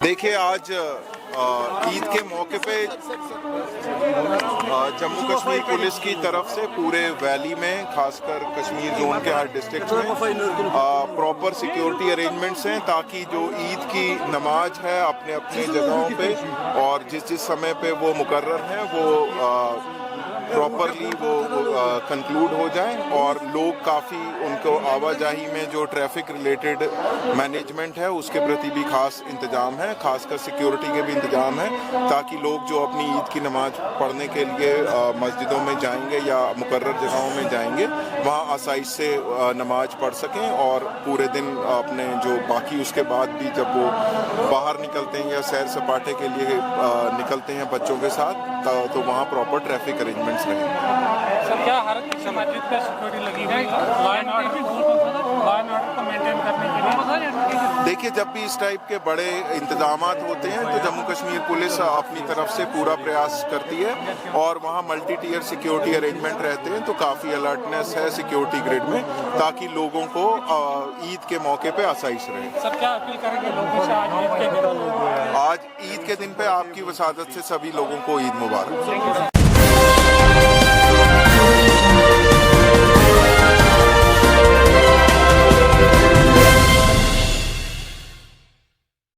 देखिए आज ईद के मौके पे जम्मू कश्मीर पुलिस की तरफ से पूरे वैली में खासकर कश्मीर जोन के हर डिस्ट्रिक्ट में प्रॉपर सिक्योरिटी अरेंजमेंट्स हैं ताकि जो ईद की नमाज है अपने अपने जगहों पे और जिस समय पे वो मुकर्रर हैं वो प्रॉपरली वो कंक्लूड हो जाए और लोग काफ़ी उनको आवाजाही में जो ट्रैफिक रिलेटेड मैनेजमेंट है उसके प्रति भी खास इंतजाम है, खासकर सिक्योरिटी के भी इंतजाम है ताकि लोग जो अपनी ईद की नमाज पढ़ने के लिए मस्जिदों में जाएंगे या मुकर्रर जगहों में जाएंगे वहाँ आसाइश से नमाज पढ़ सकें और पूरे दिन अपने जो बाकी उसके बाद भी जब वो बाहर निकलते हैं या सैर सपाटे के लिए निकलते हैं बच्चों के साथ तो वहाँ प्रॉपर ट्रैफिक अरेंजमेंट्स रहें। सर क्या हर मस्जिद पे सिक्योरिटी लगी हुई है लॉ एंड ऑर्डर को मेंटेन करने के लिए? देखिए जब भी इस टाइप के बड़े इंतजामात होते हैं तो जम्मू कश्मीर पुलिस अपनी तरफ से पूरा प्रयास करती है और वहाँ मल्टी टीयर सिक्योरिटी अरेंजमेंट रहते हैं तो काफ़ी अलर्टनेस है सिक्योरिटी ग्रिड में ताकि लोगों को ईद के मौके पे आसाइश रहे। सर क्या अपील करेंगे लोगों से आज ईद के दिन पे आपकी वसादत से सभी लोगों को ईद मुबारक।